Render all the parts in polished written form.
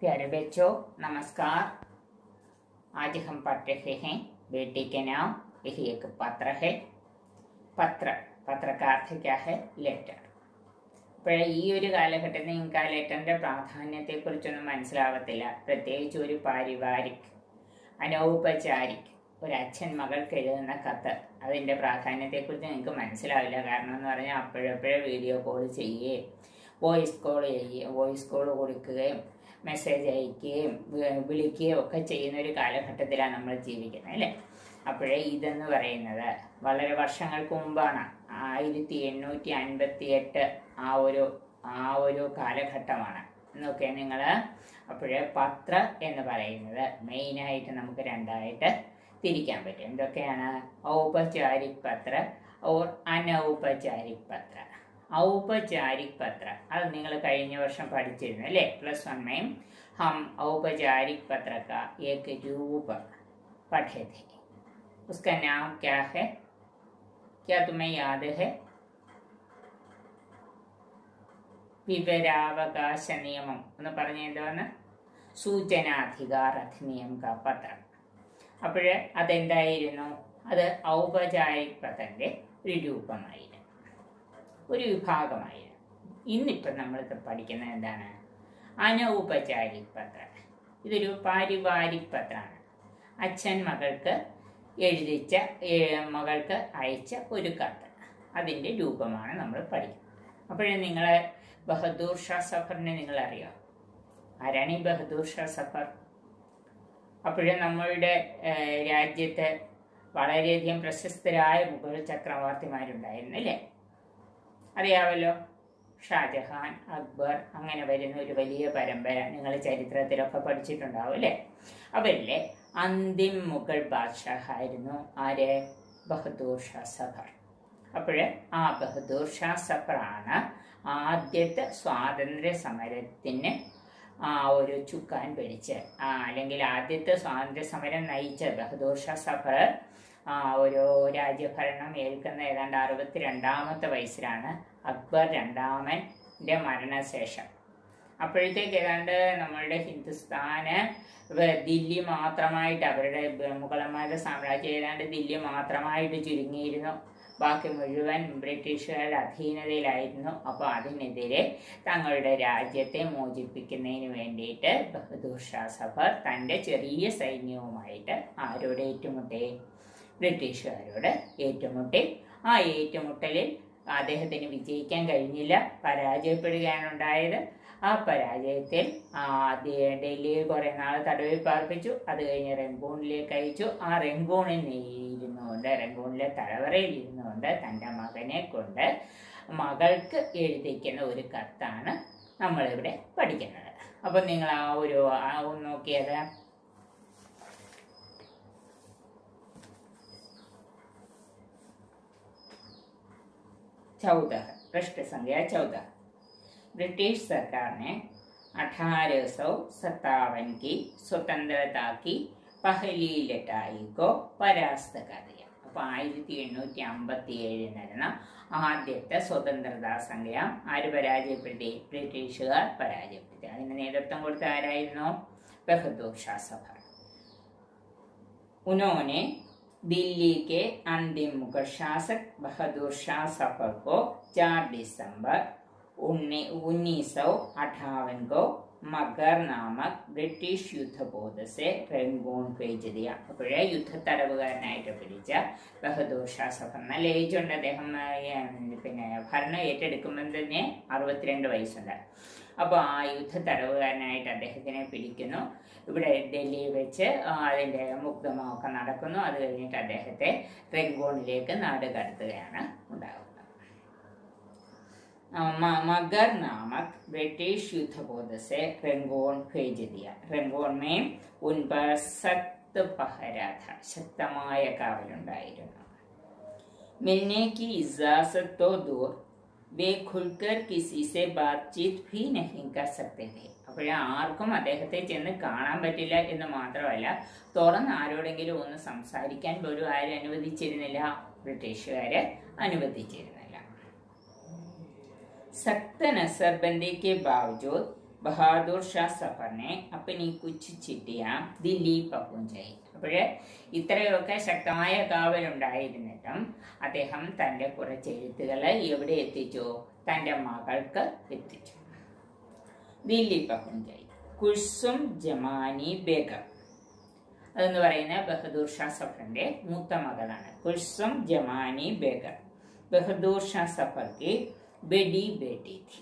प्यारे बच्चों नमस्कार। आज हम पढ़ रहे हैं बेटी के नाम। यही एक पत्र है। पत्र का अर्थ क्या है? ലെറ്റർ. അപ്പോൾ ഈ ഒരു കാലഘട്ടത്തിൽ നിങ്ങൾക്ക് ആ ലെറ്ററിൻ്റെ പ്രാധാന്യത്തെക്കുറിച്ചൊന്നും മനസ്സിലാവത്തില്ല. പ്രത്യേകിച്ച് ഒരു പാരിവാരിക് അനൗപചാരിക് ഒരു അച്ഛൻ മകൾക്ക് എഴുതുന്ന കത്ത്, അതിൻ്റെ പ്രാധാന്യത്തെക്കുറിച്ച് നിങ്ങൾക്ക് മനസ്സിലാവില്ല. കാരണം എന്ന് പറഞ്ഞാൽ അപ്പോഴപ്പോഴേ വീഡിയോ കോൾ ചെയ്യുകയും വോയിസ് കോൾ കൊടുക്കുകയും മെസ്സേജ് അയക്കുകയും വിളിക്കുകയും ഒക്കെ ചെയ്യുന്ന ഒരു കാലഘട്ടത്തിലാണ് നമ്മൾ ജീവിക്കുന്നത്, അല്ലേ? അപ്പോഴേ ഇതെന്ന് പറയുന്നത് വളരെ വർഷങ്ങൾക്ക് മുമ്പാണ്. 1858 ആ ഒരു കാലഘട്ടമാണ് എന്നൊക്കെ നിങ്ങൾ. അപ്പോഴേ പത്ര എന്ന് പറയുന്നത് മെയിനായിട്ട് നമുക്ക് രണ്ടായിട്ട് തിരിക്കാൻ പറ്റും. എന്തൊക്കെയാണ്? ഔപചാരിക് പത്ര ഓർ അനൗപചാരിക് പത്ര. ഔപചാരിക് പത്ര അത് നിങ്ങൾ കഴിഞ്ഞ വർഷം പഠിച്ചിരുന്നു, अല്ലേ? +1 में हम औपचारिक पत्र का एक रूप पढ़े थे. उसका नाम क्या है? क्या तुम्हें याद है? വിവരാവകാശ നിയമം എന്ന് പറഞ്ഞ എന്താണ്? സൂചനാധികാർ അധിനിയം കാ പത്രം. അപ്പോഴ് അതെന്തായിരുന്നു? അത് ഔപചാരിക് പത്രൻ്റെ ഒരു രൂപമായിരുന്നു, ഒരു വിഭാഗമായിരുന്നു. ഇന്നിപ്പം നമ്മളിത് പഠിക്കുന്നത് എന്താണ്? അനൗപചാരിക് പത്രം. ഇതൊരു പാരിവാരിക് പത്രമാണ്. അച്ഛൻ മകൾക്ക് അയച്ച ഒരു കത്ത്, അതിൻ്റെ രൂപമാണ് നമ്മൾ പഠിക്കുന്നത്. അപ്പോഴേ നിങ്ങൾ ബഹദൂർ ഷാ സഫറിനെ നിങ്ങളറിയോ? ആരാണ് ഈ ബഹദൂർ ഷാ സഫർ? അപ്പോഴേ നമ്മളുടെ രാജ്യത്ത് വളരെയധികം പ്രശസ്തരായ മുഗൾ ചക്രവർത്തിമാരുണ്ടായിരുന്നു, അല്ലേ? അറിയാമല്ലോ. ഷാജഹാൻ, അക്ബർ, അങ്ങനെ വരുന്ന ഒരു വലിയ പരമ്പര നിങ്ങൾ ചരിത്രത്തിലൊക്കെ പഠിച്ചിട്ടുണ്ടാവും, അല്ലേ? അവരിലെ അന്തിം മുഗൾ ബാദ്ഷാഹായിരുന്നു ആര്? ബഹദൂർ ഷാ സഫർ. അപ്പോഴ് ആ ബഹദൂർ ഷാ സഫറാണ് ആദ്യത്തെ സ്വാതന്ത്ര്യ സമരത്തിന് ഒരു ചുക്കാൻ പിടിച്ച്, അല്ലെങ്കിൽ ആദ്യത്തെ സ്വാതന്ത്ര്യ സമരം നയിച്ച ബഹദൂർ ഷാ സഫർ ഒരു രാജ്യഭരണം ഏൽക്കുന്ന ഏതാണ്ട് 62ാമത്തെ വയസ്സിലാണ്, അക്ബർ രണ്ടാമൻ്റെ മരണശേഷം. അപ്പോഴത്തേക്ക് ഏതാണ്ട് നമ്മളുടെ ഹിന്ദുസ്ഥാന് ദില്ലി മാത്രമായിട്ട്, അവരുടെ മുഗളന്മാരുടെ സാമ്രാജ്യം ഏതാണ്ട് ദില്ലി മാത്രമായിട്ട് ചുരുങ്ങിയിരുന്നു. ബാക്കി മുഴുവൻ ബ്രിട്ടീഷുകാരുടെ അധീനതയിലായിരുന്നു. അപ്പോൾ അതിനെതിരെ തങ്ങളുടെ രാജ്യത്തെ മോചിപ്പിക്കുന്നതിന് വേണ്ടിയിട്ട് ബഹദൂർ ഷാ സഫർ തൻ്റെ ചെറിയ സൈന്യവുമായിട്ട് ആരോട് ഏറ്റുമുട്ടി? ബ്രിട്ടീഷുകാരോട് ഏറ്റുമുട്ടി. ആ ഏറ്റുമുട്ടലിൽ അദ്ദേഹത്തിന് വിജയിക്കാൻ കഴിഞ്ഞില്ല, പരാജയപ്പെടുകയാണ് ഉണ്ടായത്. ആ പരാജയത്തിൽ ഡൽഹിയിൽ കുറേ നാൾ തടവിൽ പാർപ്പിച്ചു. അത് കഴിഞ്ഞ് റംഗൂണിലേക്ക് അയച്ചു. ആ റംഗൂണിലെ തലവറയിൽ ഇരുന്നുകൊണ്ട് തൻ്റെ മകനെ കൊണ്ട് മകൾക്ക് എഴുതിക്കുന്ന ഒരു കത്താണ് നമ്മളിവിടെ പഠിക്കുന്നത്. അപ്പം നിങ്ങൾ നോക്കിയത് पृष्ठ संख्या 14. ब्रिटिश सरकार ने 1857 की स्वतंत्रता की पहली लड़ाई को परास्त कर दिया. അപ്പോൾ 1857 നടന്ന ആദ്യത്തെ സ്വതന്ത്രതാ സംഗ്രാം ആര് പരാജയപ്പെടുത്തി? ബ്രിട്ടീഷുകാർ പരാജയപ്പെടുത്തി. അതിന് നേതൃത്വം കൊടുത്ത ആരായിരുന്നു? ബഹദൂർ ഷാ സഫർ. उन्होंने दिल्ली के अंतिम मुगल शासक बहादुर शाह सफर को 4 दिसंबर 1958 को मगर नामक ബ്രിട്ടീഷ് യുദ്ധപോധ से റംഗൂൺ भेज दिया. അപ്പോഴേ യുദ്ധത്തടവുകാരനായിട്ട് പിടിച്ച ബഹദൂർ ഷാ സഫർ, നല്ല ഏജുണ്ട് അദ്ദേഹം. പിന്നെ ഭരണം ഏറ്റെടുക്കുമ്പോൾ തന്നെ 62 വയസ്സുണ്ട്. അപ്പോൾ ആ യുദ്ധത്തടവുകാരനായിട്ട് അദ്ദേഹത്തിനെ പിടിക്കുന്നു. ഇവിടെ ഡൽഹിയിൽ വെച്ച് അതിൻ്റെ മുക്തമൊക്കെ നടക്കുന്നു. അത് കഴിഞ്ഞിട്ട് അദ്ദേഹത്തെ റംഗൂണിലേക്ക് നാട് കടത്തുകയാണ് ഉണ്ടാകുന്നത്. मगर नामक ब्रिटिश युद्धपोध से रंगून भेज दिया. रंगून में उन पर सख्त पहरा था. ശക്തമായ കാവലുണ്ടായിരുന്നു. मिलने की इजाजत तो दूर वे खुलकर किसी से बातचीत भी नहीं कर सकते थे. അപ്പോൾ ആർക്കും അദ്ദേഹത്തെ ചെന്ന് കാണാൻ പറ്റില്ല എന്ന് മാത്രമല്ല, തുറന്ന് ആരോടെങ്കിലും ഒന്ന് സംസാരിക്കാൻ പോലും ആരും അനുവദിച്ചിരുന്നില്ല. ബ്രിട്ടീഷുകാരെ അനുവദിച്ചിരുന്നില്ല. सख्त नसरबंदी के बावजूद ബഹാദൂർ ഷാ സഫറിനെ अपनी कुछ चिट्ठियां दिल्ली पहुंचाई. അപ്പോഴേ ഇത്രയൊക്കെ ശക്തമായ കാവലുണ്ടായിരുന്നിട്ടും അദ്ദേഹം തൻ്റെ കുറച്ച് എഴുത്തുകൾ എവിടെ എത്തിച്ചു? തൻ്റെ മകൾക്ക് എത്തിച്ചു. ദില്ലി പഹുഞ്ചായി. കുൽസും ജമാനി ബേഗം അതെന്ന് പറയുന്ന ബഹദൂർ ഷാ സഫറിന്റെ മൂത്ത മകളാണ്. കുൽസും ജമാനി ബേഗം ബഹദൂർ ഷാ സഫർ की बड़ी बेटी थी.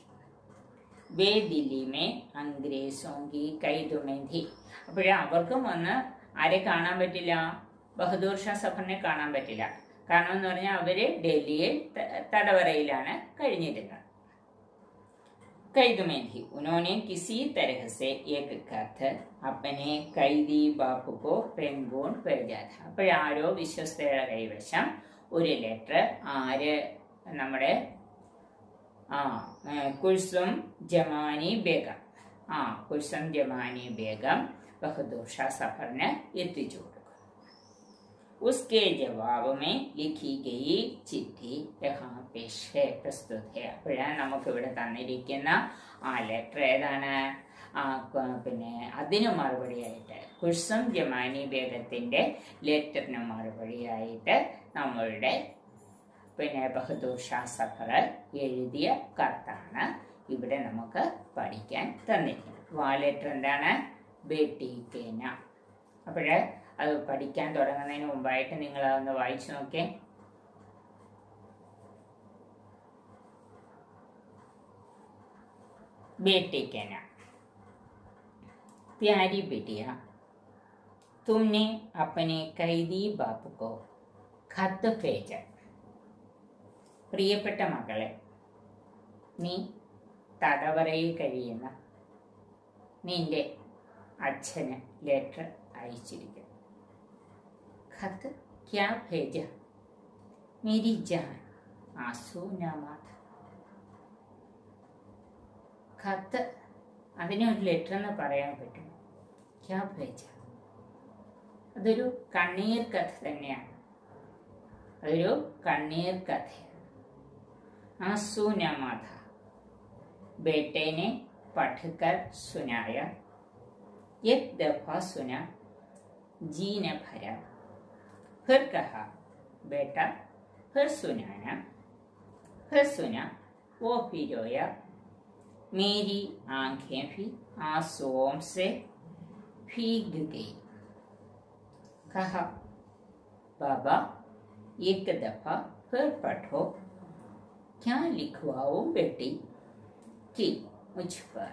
वे दिल्ली में अंग्रेजों की कैद में थी. അപ്പോഴേ അവർക്കും വന്ന് ആരെ കാണാൻ പറ്റില്ല? ബഹദൂർ ഷാ സഫറിനെ കാണാൻ പറ്റില്ല. കാരണം എന്ന് പറഞ്ഞാൽ അവര് ഡൽഹിയിൽ തടവറയിലാണ് കഴിഞ്ഞിരുന്നത്. कैद में थी. उन्होंने किसी तरह से एक खत अपने कैदी बापू को रेंगून भेजा था. അപ്പോഴാരോ വിശ്വസ്തയുടെ കൈവശം ഒരു ലെറ്റർ ആര് നമ്മുടെ കുൽസും ജമാനി ബേഗം കുൽസും ജമാനി ബേഗം ബഹദൂർ ഷാ സഫറിന് എത്തിച്ചു കൊടുക്കും. उसके जवाब में लिखी गई चिट्ठी यहाँ पेश है, प्रस्तुत है. അപ്പോഴാണ് നമുക്ക് ഇവിടെ തന്നിരിക്കുന്ന ആ ലെറ്റർ ഏതാണ്? പിന്നെ അതിന് മറുപടിയായിട്ട് കുൽസും ജമാനി ബേഗത്തിന്റെ ലെറ്ററിന് മറുപടിയായിട്ട് നമ്മളുടെ പിന്നെ ബഹദൂർ ഷാ സഫർ എഴുതിയ കത്താണ് ഇവിടെ നമുക്ക് പഠിക്കാൻ തന്നിരിക്കുന്നത്. ആ ലെറ്റർ എന്താണ്? ബേട്ടി കെ നാം. അപ്പോഴേ അത് പഠിക്കാൻ തുടങ്ങുന്നതിന് മുമ്പായിട്ട് നിങ്ങൾ അതൊന്ന് വായിച്ചു നോക്കേ. बेटे के नाम. प्यारी बेटिया, तुमने अपने कैदी बाप को खत भेजा. പ്രിയപ്പെട്ട മകളെ, നീ തടവറയിൽ കഴിയുന്ന നിന്റെ അച്ഛന് ലെറ്റർ അയച്ചിരിക്കുന്നു. खत क्या भेजा मेरी जान आंसू न माथा. खत അതിനെ ഒരു ലെറ്റർ എന്ന് പറയാൻ പറ്റും. ക്യാ ഭേജ അതൊരു കണ്ണീർ കഥ തന്നെയാണ്. അതൊരു കണ്ണീർ കഥയാണ്. आंसू न माथा. बेटे ने पढ़कर सुनाया. एक दफा सुना जी न भरा. फिर कहा बेटा. फिर सुनाना. फिर सुना वो भी रोया. मेरी आंखें भी आंसुओं से भीग गई. कहा बाबा एक दफा फिर पढ़ो. क्या लिखवाओ बेटी कि मुझ पर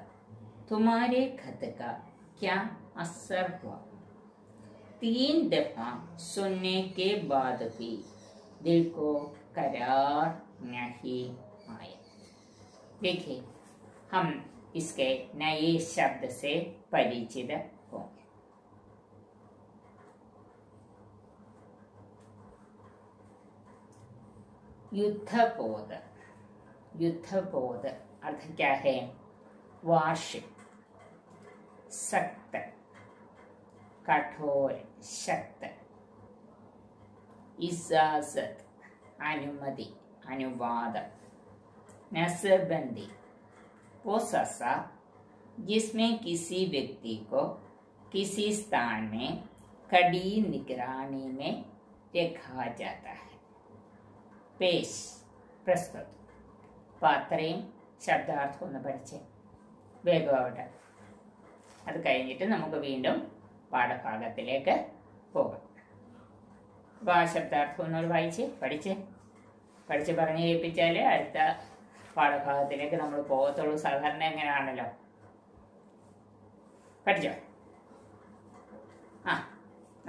तुम्हारे खत का क्या असर हुआ. 3 दफा सुनने के बाद भी दिल को करार नहीं आया. देखिए, हम इसके नए शब्द से परिचित होंगे. युद्धबोध. युद्धबोध अर्थ क्या है? वार्षिक, सख्त, कठोर, शक्त. इजाजत अनुमति, अनुवाद. नसबंदी वो ससा जिसमें किसी व्यक्ति को किसी स्थान में कड़ी निगरानी में रखा जाता है. पेश प्रस्तुत. അപ്പോൾ അത്രയും ശബ്ദാർത്ഥം ഒന്ന് പഠിച്ചേ, വേഗമാവട്ടെ. അത് കഴിഞ്ഞിട്ട് നമുക്ക് വീണ്ടും പാഠഭാഗത്തിലേക്ക് പോകാം. അപ്പോൾ ആ ശബ്ദാർത്ഥം ഒന്നുകൂടി പഠിച്ച് പറഞ്ഞു കേൾപ്പിച്ചാൽ അടുത്ത പാഠഭാഗത്തിലേക്ക് നമ്മൾ പോകത്തുള്ളൂ. സാധാരണ എങ്ങനെയാണല്ലോ. പഠിച്ചോ?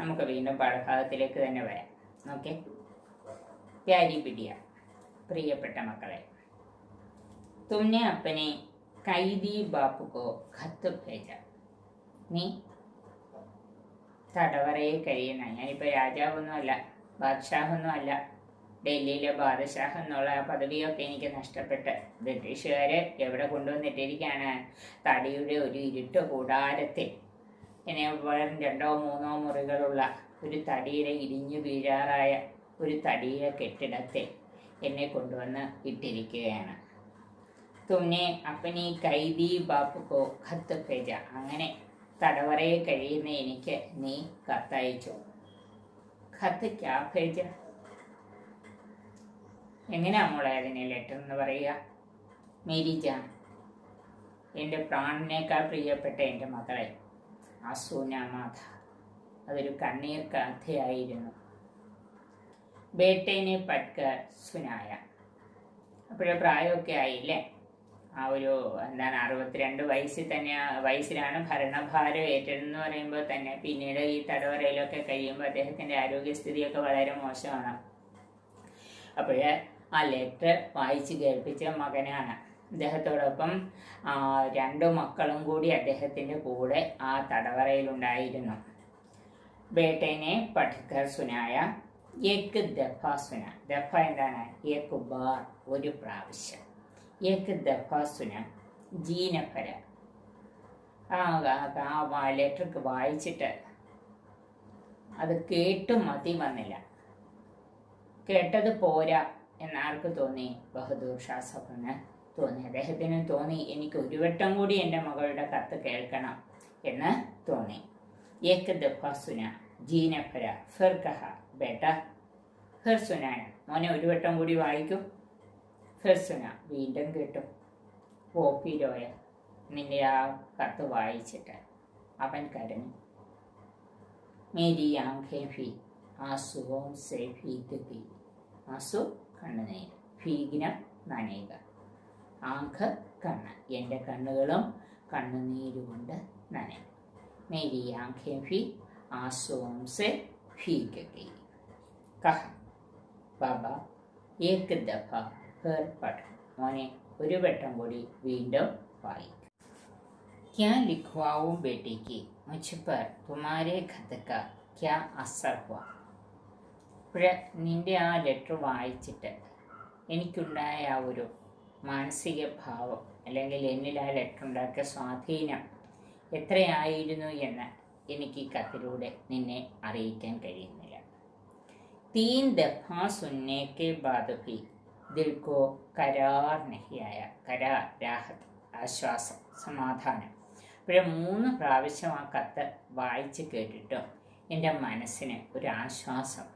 നമുക്ക് വീണ്ടും പാഠഭാഗത്തിലേക്ക് തന്നെ വരാം. ഓക്കെ. പ്യാരി പിടിയ, പ്രിയപ്പെട്ട മക്കളെ, तुमने अपने कैदी बाप को खत भेजा. നീ തടവറയിൽ കഴിയുന്ന, ഞാനിപ്പോൾ രാജാവൊന്നുമല്ല, ബാദ്ഷാഹൊന്നും അല്ല, ഡൽഹിയിലെ ബാദഷാഹ് എന്നുള്ള ആ പദവിയൊക്കെ എനിക്ക് നഷ്ടപ്പെട്ട് ബ്രിട്ടീഷുകാർ എവിടെ കൊണ്ടുവന്നിട്ടിരിക്കുകയാണ്? തടിയുടെ ഒരു ഇരുട്ട് കൂടാരത്തിൽ, എന്നെ വെറും 2-3 മുറികളുള്ള ഒരു തടിയുടെ ഇടിഞ്ഞു വീഴാറായ ഒരു തടിയുടെ കെട്ടിടത്തിൽ എന്നെ കൊണ്ടുവന്ന് ഇട്ടിരിക്കുകയാണ്. തുമ്നെ അപ്പനി കൈദി ബാപ്പുക്കോ ഖത്ത് ഭേജ. അങ്ങനെ തടവറയിൽ കഴിയുന്ന എനിക്ക് നീ കത്തയച്ചു. ഖത്ത് ക്യാ ഭേജ? എങ്ങനെയാ മോളെ അതിനെ ലെറ്റർ എന്ന് പറയുക? മേരി ജാൻ, എൻ്റെ പ്രാണനേക്കാൾ പ്രിയപ്പെട്ട എൻ്റെ മകളെ. ആസൂനാമാഥ, അതൊരു കണ്ണീർ കഥയായിരുന്നു. ബേട്ടേനെ പട്കർ സുനായ. അപ്പോഴേ പ്രായമൊക്കെ ആയില്ലേ? ആ ഒരു 62 വയസ്സിലാണ് ഭരണഭാരം ഏറ്റെന്ന് പറയുമ്പോൾ തന്നെ പിന്നീട് ഈ തടവറയിലൊക്കെ കഴിയുമ്പോൾ അദ്ദേഹത്തിൻ്റെ ആരോഗ്യസ്ഥിതിയൊക്കെ വളരെ മോശമാണ്. അപ്പോഴേ ആ ലെറ്റർ വായിച്ച് കേൾപ്പിച്ച മകനാണ്. അദ്ദേഹത്തോടൊപ്പം 2 മക്കളും കൂടി അദ്ദേഹത്തിൻ്റെ കൂടെ ആ തടവറയിലുണ്ടായിരുന്നു. ബേട്ടേനെ പഠിക്കർ സുനായ ഏക്ക് ദഫ സുന. ദഫ എന്താണ്? ഏക്ക് ബാർ, ഒരു പ്രാവശ്യം. ഏക്ക് ദഫ സുന ജീനഫര. ആ ലെറ്റർക്ക് വായിച്ചിട്ട് അത് കേട്ട് മതി വന്നില്ല. കേട്ടത് പോരാ എന്നാർക്ക് തോന്നി? ബഹദൂർ ഷാ സഫറിന് തോന്നി. അദ്ദേഹത്തിന് തോന്നി എനിക്ക് ഒരു വട്ടം കൂടി എൻ്റെ മകളുടെ കത്ത് കേൾക്കണം എന്ന് തോന്നി. ഏക്ക് ദഫ സുന ജീനഫര ഫിർ കഹ ബേട്ട ഫിർ സുനാന. മോനെ ഒരു വട്ടം കൂടി വായിക്കും. ഫിർ സുന, വീണ്ടും കേട്ടു. ഓ ഫിരോയ, നിന്റെ ആ കത്ത് വായിച്ചിട്ട് അവൻ കരഞ്ഞു. മേരി ആംഖേ ഫി ആസുവും സേ ഫീഗ്. ആസു കണ്ണുനീര്, ഫീഗിന നനയുക. ആംഖ് കണ്ണ്, എൻ്റെ കണ്ണുകളും കണ്ണുനീരുകൊണ്ട് നനയും. മേരി ആംഖേ ഫി ആസുവും സേ ഫീഗ്. കഹ ബാബ ഏക് ദഫ ഫിർ പഠ്. മോനെ ഒരു വട്ടം കൂടി വീണ്ടും വായിക്കും. ക്യാ ലിഖ്വാവും ബേട്ടിക്ക് മുझ पर तुम्हारे खत का क्या असर हुआ? ഇപ്പോഴേ നിൻ്റെ ആ ലെറ്റർ വായിച്ചിട്ട് എനിക്കുണ്ടായ ആ ഒരു മാനസിക ഭാവം, അല്ലെങ്കിൽ എന്നിൽ ആ ലെറ്റർ ഉണ്ടാക്കിയ സ്വാധീനം എത്രയായിരുന്നു എന്ന് എനിക്ക് ഈ കത്തിലൂടെ നിന്നെ അറിയിക്കാൻ കഴിയുന്നില്ല. 3 ദഫാ സുनने के बाद भी दिल को करार नहीं आया. कराർ, രാഹത്ത്, ആശ്വാസം, സമാധാനം. ഇപ്പോഴേ 3 പ്രാവശ്യം ആ കത്ത് വായിച്ച് കേട്ടിട്ടും എൻ്റെ മനസ്സിന് ഒരു ആശ്വാസം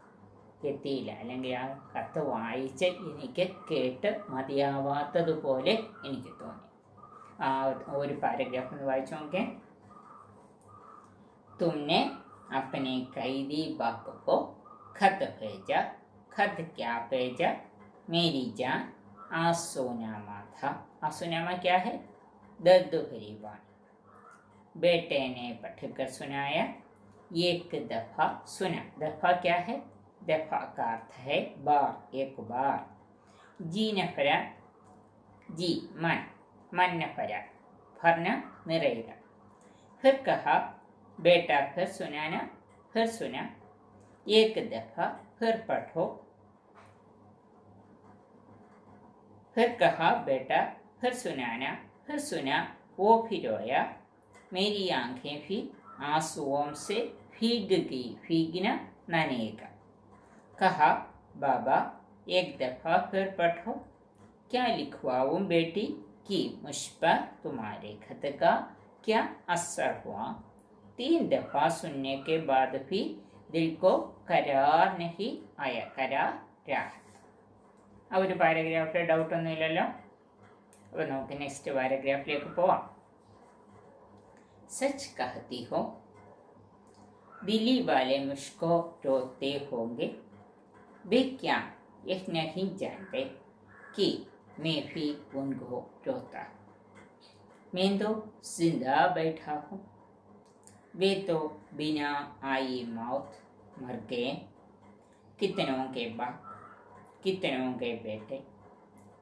എത്തിയില്ല. അല്ലെങ്കിൽ ആ കത്ത് വായിച്ച് എനിക്ക് കേട്ട് മതിയാവാത്തതുപോലെ എനിക്ക് തോന്നി. ആ ഒരു പാരഗ്രാഫ് ഒന്ന് വായിച്ചു നോക്കേ. തുമ്നെ അപ്പനെ കൈദി ബാപ്പ് को खत भेजा. खत क्या भेजा? मेरी जान आसोनामा था. आसोनामा क्या है? दर्द भरी वाणी. बेटे ने पढ़कर सुनाया. एक दफा सुना. दफा क्या है? दफा का अर्थ है बार, एक बार. जी नफरा, जी मन, मन नफरा, भरना निरेगा. फिर कहा बेटा फिर सुनाना. फिर सुना. एक दफा फिर पढ़ो. फिर कहा बेटा फिर सुनाना. फिर सुना. वो फिर रोया. मेरी आंखें भी आंसुओं से भीग गई. भीगना ननेगा. कहा बाबा एक दफा फिर पढ़ो. क्या लिखवाऊं बेटी कि मुझ पर तुम्हारे खत का क्या असर हुआ? 3 दफा सुनने के बाद भी दिल को करार नहीं आया. करार, രാഹത്ത്. ആ ഒരു പാരഗ്രാഫിൽ ഡൗട്ടൊന്നുമില്ലല്ലോ. അപ്പോൾ നമുക്ക് നെക്സ്റ്റ് പാരഗ്രാഫിലേക്ക് പോവാം. സച്ച് कहती हो दिल्ली वाले मुझको रोते होंगे. वे क्या यह नहीं जानते कि मैं भी उनको रोता. मैं तो जिंदा बैठा हूँ. वे तो बिना आई मौत मर गए. कितनों के बाप, कितनों के बेटे,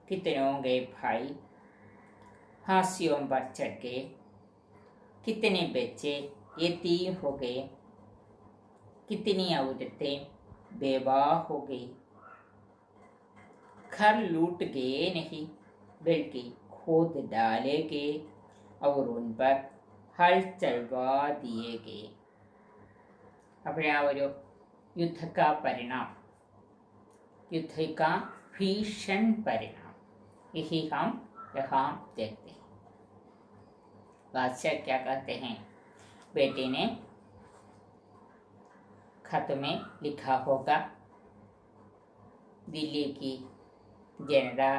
कितनों के भाई फांसियों पर चढ़ गए. कितने बच्चे यतीम हो गए. कितनी औरतें बेवा हो गई. घर लूट गए नहीं बल्कि खोद डाले गए और उन पर हल चलवा दिए गए. अभी आ युद्ध का परिणाम, युद्ध का भीषण परिणाम, यही हम यहाँ देखते हैं। बादशाह क्या कहते हैं, बेटे ने खत में लिखा होगा, दिल्ली की जनता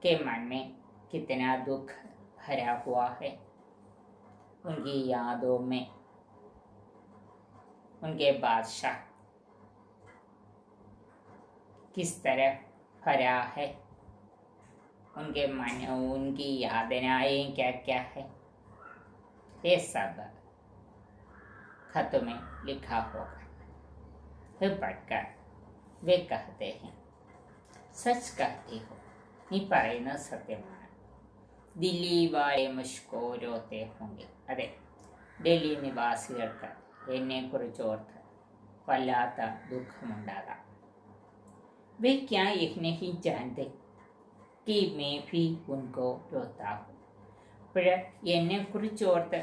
के मन में कितना दुख भरा हुआ है, उनकी यादों में उनके बादशाह किस तरह भरा है, उनके मन, उनकी यातनाएं क्या क्या है, ये सब खत में लिखा होगा। फिर पढ़कर वे कहते हैं, सच कहती हो, നീ പറയുന്നത് സത്യമാണ്. ദില്ലി വാലെ മുഷ്കോ രോത്തെ ഹോങ്കെ. അതെ, ഡൽഹി നിവാസികൾക്ക് എന്നെക്കുറിച്ച് ഓർത്ത് വല്ലാത്ത ദുഃഖമുണ്ടാകാം. വേ ക്യാ യഹ് നഹീ ജാൻതെ കി മേ ഭി ഉൻകോ രോത്താ ഹൂം. അപ്പോൾ എന്നെക്കുറിച്ച് ഓർത്ത്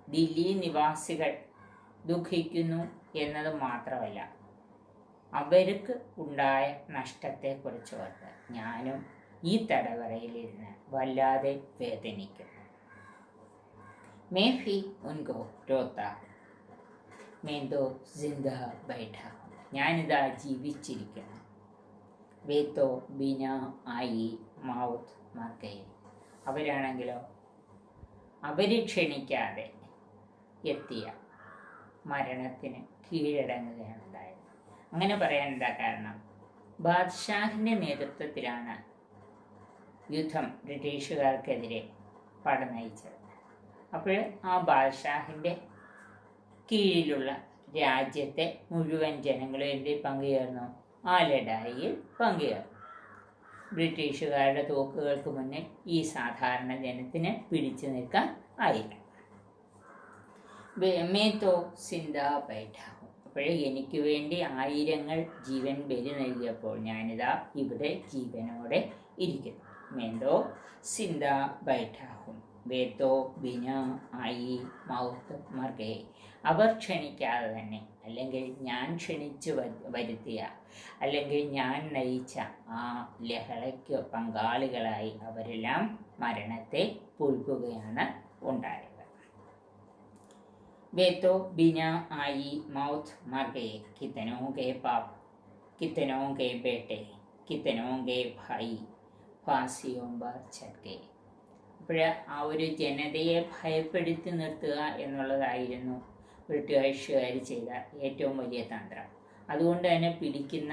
ദില്ലി നിവാസികൾ ദുഃഖിക്കുന്നു എന്നത് മാത്രമല്ല, അവർക്ക് ഉണ്ടായ നഷ്ടത്തെക്കുറിച്ച് ഓർത്ത് ഞാനും ഈ തടവറയിലിരുന്ന് വല്ലാതെ വേദനിക്കുന്നു. മേ ഭി ഉൻകോ രോത്താ मैं तो जिंदा बैठा हूँ. ഞാനിതാ ജീവിച്ചിരിക്കുന്നു. വേ തോ ബിനാ ആയി മൗത്ത് മർ ഗയി. അവരാണെങ്കിലോ അവർ ക്ഷണിക്കാതെ എത്തിയ മരണത്തിന് കീഴടങ്ങുകയാണ് ഉണ്ടായത്. അങ്ങനെ പറയാൻ എന്താ കാരണം, ബാദ്ഷാഹിൻ്റെ നേതൃത്വത്തിലാണ് യുദ്ധം ബ്രിട്ടീഷുകാർക്കെതിരെ പടനയിച്ചത്. അപ്പോൾ ആ ബാദ്ഷാഹിൻ്റെ കീഴിലുള്ള രാജ്യത്തെ മുഴുവൻ ജനങ്ങളും എന്തിൽ പങ്കുചേർന്നു, ആ ലഡായിയിൽ പങ്കുചേർന്നു. ബ്രിട്ടീഷുകാരുടെ തോക്കുകൾക്ക് മുന്നിൽ ഈ സാധാരണ ജനത്തിന് പിടിച്ചു നിൽക്കാൻ ആയില്ല. മേ തോ സിന്ദാ ബൈഠാ ഹൂം. അപ്പോഴേ എനിക്ക് വേണ്ടി ആയിരങ്ങൾ ജീവൻ ബലി നൽകിയപ്പോൾ ഞാനിതാ ഇവിടെ ജീവനോടെ ഇരിക്കുന്നു. മേന്തോ സിന്ദാ ബൈഠാ ഹൂം. വേത്തോ ബിന ആയി മൗത്ത് മർഗേ. അവർ ക്ഷണിക്കാതെ തന്നെ, അല്ലെങ്കിൽ ഞാൻ ക്ഷണിച്ചു വരുത്തിയ, അല്ലെങ്കിൽ ഞാൻ നയിച്ച ആ ലഹളയ്ക്ക് പങ്കാളികളായി അവരെല്ലാം മരണത്തെ പുൽകുകയാണ് ഉണ്ടായത്. വേത്തോ ബിന ആയി മൗത്ത് മർഗേ. കിത്തനോ കെ പാപ്, കിത്തനോ കെ ബേട്ടെ, കിത്തനോ കെ ഭായി ഫാസിയോംബർ ചട്കെ. അപ്പോൾ ആ ഒരു ജനതയെ ഭയപ്പെടുത്തി നിർത്തുക എന്നുള്ളതായിരുന്നു ബ്രിട്ടീഷുകാർ ചെയ്ത ഏറ്റവും വലിയ തന്ത്രം. അതുകൊണ്ട് തന്നെ പിടിക്കുന്ന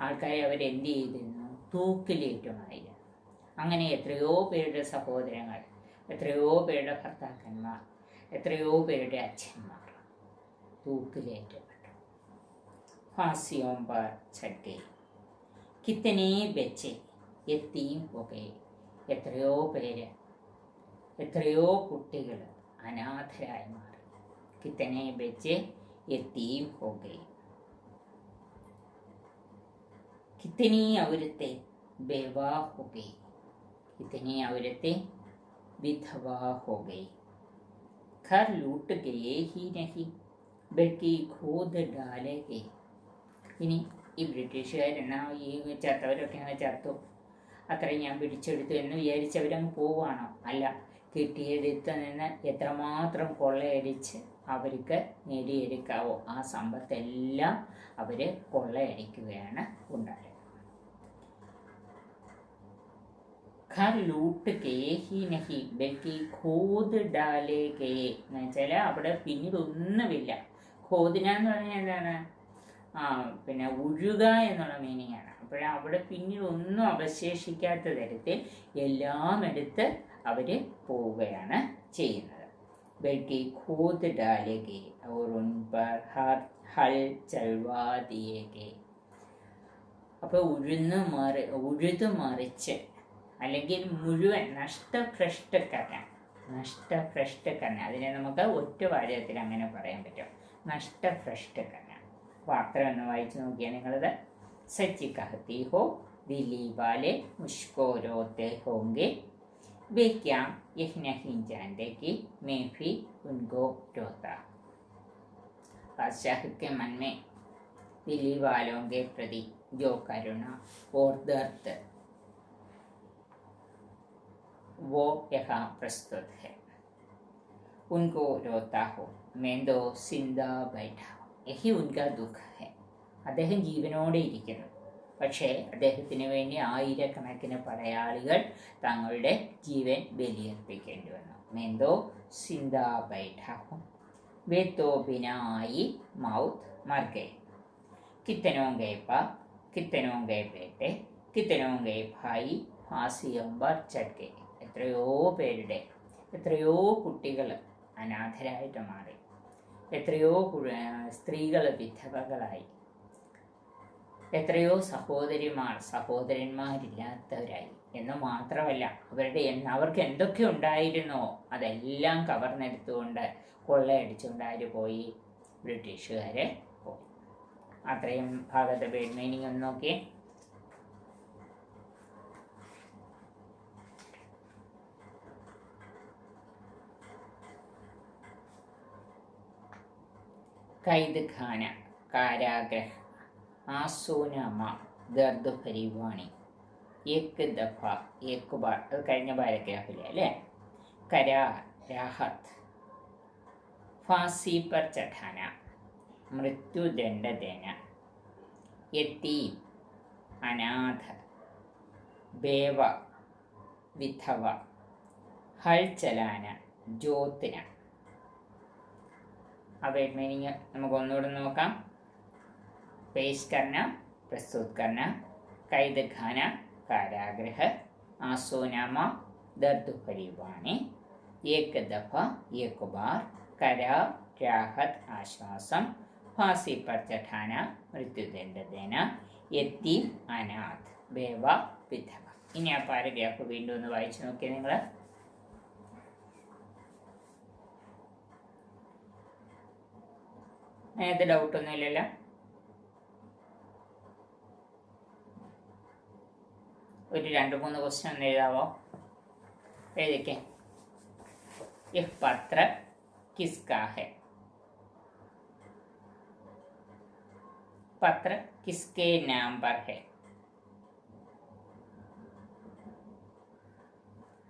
ആൾക്കാരെ അവരെന്ത് ചെയ്തിരുന്നു, തൂക്കിലേറ്റുമായിരുന്നു. അങ്ങനെ എത്രയോ പേരുടെ സഹോദരങ്ങൾ, എത്രയോ പേരുടെ ഭർത്താക്കന്മാർ, എത്രയോ പേരുടെ അച്ഛന്മാർ തൂക്കിലേറ്റപ്പെട്ടു. ഫാസിയോം പർ ചട്കെ. കിത്തനെ ബെച്ചെ എത്തിയും പോകെ. എത്രയോ പേര്, എത്രയോ കുട്ടികൾ അനാഥരായി മാറി. കിത്തനെ ബെച്ചെ എത്തിയും പോകെ. कितनी औरतें बेवा हो गई, कितनी औरतें विधवा हो गई. घर लूट गए ही नहीं बल्कि खोद डाले गए. ഇനി ഈ ബ്രിട്ടീഷുകാരെന്നാ ഈ ചത്തവരൊക്കെ അങ്ങ് ചത്തു, അത്രയും ഞാൻ പിടിച്ചെടുത്തു എന്ന് വിചാരിച്ചവരങ്ങ് പോവുകയാണോ? അല്ല, കിട്ടിയെടുത്ത് നിന്ന് എത്രമാത്രം കൊള്ളയടിച്ച് അവർക്ക് നേടിയെടുക്കാവോ ആ സമ്പത്തെല്ലാം അവർ കൊള്ളയടിക്കുകയാണ് ഉണ്ടായത്. ഘർ ലൂട്ട് കേ ഹി നഹി ബൽക്കി ഖോദ് ഡാലേ കേ എന്ന് വെച്ചാൽ അവിടെ പിന്നീട് ഒന്നുമില്ല. ഖോദിന എന്ന് പറഞ്ഞാൽ എന്താണ്, പിന്നെ ഉഴുക എന്നുള്ള മീനിങ് ആണ്. അവിടെ പിന്നീട് ഒന്നും അവശേഷിക്കാത്ത തരത്തിൽ എല്ലാം എടുത്ത് അവർ പോവുകയാണ് ചെയ്യുന്നത്. ബൽക്കി ഖോദ് ഡാലേ കേ और उन पर हल चलवा दिए गए. അപ്പോൾ ഉഴുതു മറിച്ച് അല്ലെങ്കിൽ മുഴുവൻ നഷ്ടഭ്രഷ്ടക്കരണം, അതിനെ നമുക്ക് ഒറ്റ വാചകത്തിൽ അങ്ങനെ പറയാൻ പറ്റും, നഷ്ടഭ്രഷ്ടക്കരണം. വാർത്ത ഒന്ന് വായിച്ചു നോക്കിയാൽ നിങ്ങളത്. സച്ചി കഹത്തി ഹോ ദില്ലി വാലെ മുഷ്കോ രോത്തെ ഹോങ്കെ वे क्या यह नहीं जानते कि मैं भी उनको रोता. बादशाह के मन में दिल्ली वालों के प्रति जो करुणा और दर्द वो यहाँ प्रस्तुत है. उनको रोता हो मैं तो സിന്ദാ बैठा हूँ. यही उनका दुख है. അദ്ദേഹം ജീവനോടെ ഇരിക്കുന്നു, പക്ഷേ അദ്ദേഹത്തിന് വേണ്ടി ആയിരക്കണക്കിന് പടയാളികൾ തങ്ങളുടെ ജീവൻ ബലിയർപ്പിക്കേണ്ടി വന്നു. मैं तो जिंदा बैठा हूँ. वे तो बिना आई मौत मर गए. कितनों गए बाप, कितनों गए बेटे, कितनों गए भाई, फांसी पर चढ़ गए. എത്രയോ പേരുടെ, എത്രയോ കുട്ടികൾ അനാഥരായിട്ട് മാറി, എത്രയോ സ്ത്രീകൾ വിധവകളായി, എത്രയോ സഹോദരന്മാരില്ലാത്തവരായി എന്ന് മാത്രമല്ല, അവർക്ക് എന്തൊക്കെ ഉണ്ടായിരുന്നോ അതെല്ലാം കവർന്നെടുത്തുകൊണ്ട് കൊള്ളയടിച്ചുകൊണ്ട് പോയി ബ്രിട്ടീഷുകാർ പോയി. അത്രയും ഭാഗത്തെ വേർഡ് മീനിങ് ഒന്ന് നോക്കിയേ. कैद खाना कारागृह आसूनामा दर्द भरी वाणी एक दफ़ा एक बार അത് കഴിഞ്ഞ പാരഗ്രാഫിലെ അല്ലേ. करार राहत फांसी पर चढ़ाना मृत्युदंड देना यतीम अनाथ बेवा विधवा हल चलाना ज्योतना. अब एक मीनिंग നമുക്ക് ഒന്നുകൂടെ നോക്കാം. पेश करना प्रस्तुत करना, कैद खाना कारागृह, आंसूनामा दर्द भरी वाणी, एक दफ़ा एक बार, करार राहत आश्वाസം, फांसी पर चढ़ाना मृत्युदंड देना, यतीम अनाथ बेवा विधवा. ഇനി ആ പാരഗ്രാഫ് വീണ്ടും ഒന്ന് വായിച്ചു നോക്കിയേ നിങ്ങൾ. അതിനകത്ത് ഡൗട്ടൊന്നുമില്ലല്ലോ. ഒരു 2-3 ക്വസ്റ്റ്യൻ ഒന്ന് എഴുതാവോ? എഴുതിക്കേ. यह पत्र किसका है? पत्र किसके नाम पर है?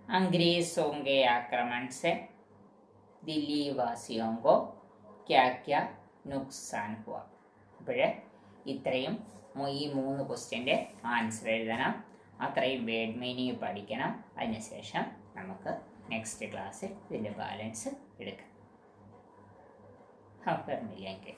अंग्रेजों के आक्रमण से दिल्ली वासियों को क्या क्या നുക്സാൻ ഹുവ. അപ്പോൾ ഇത്രയും ഈ 3 ക്വസ്റ്റ്യൻ്റെ ആൻസർ എഴുതണം. അത്രയും വേർഡ് മീനിങ് പഠിക്കണം. അതിനുശേഷം നമുക്ക് നെക്സ്റ്റ് ക്ലാസ്സിൽ ഇതിൻ്റെ ബാലൻസ് എടുക്കാം. മില്ലെങ്കിൽ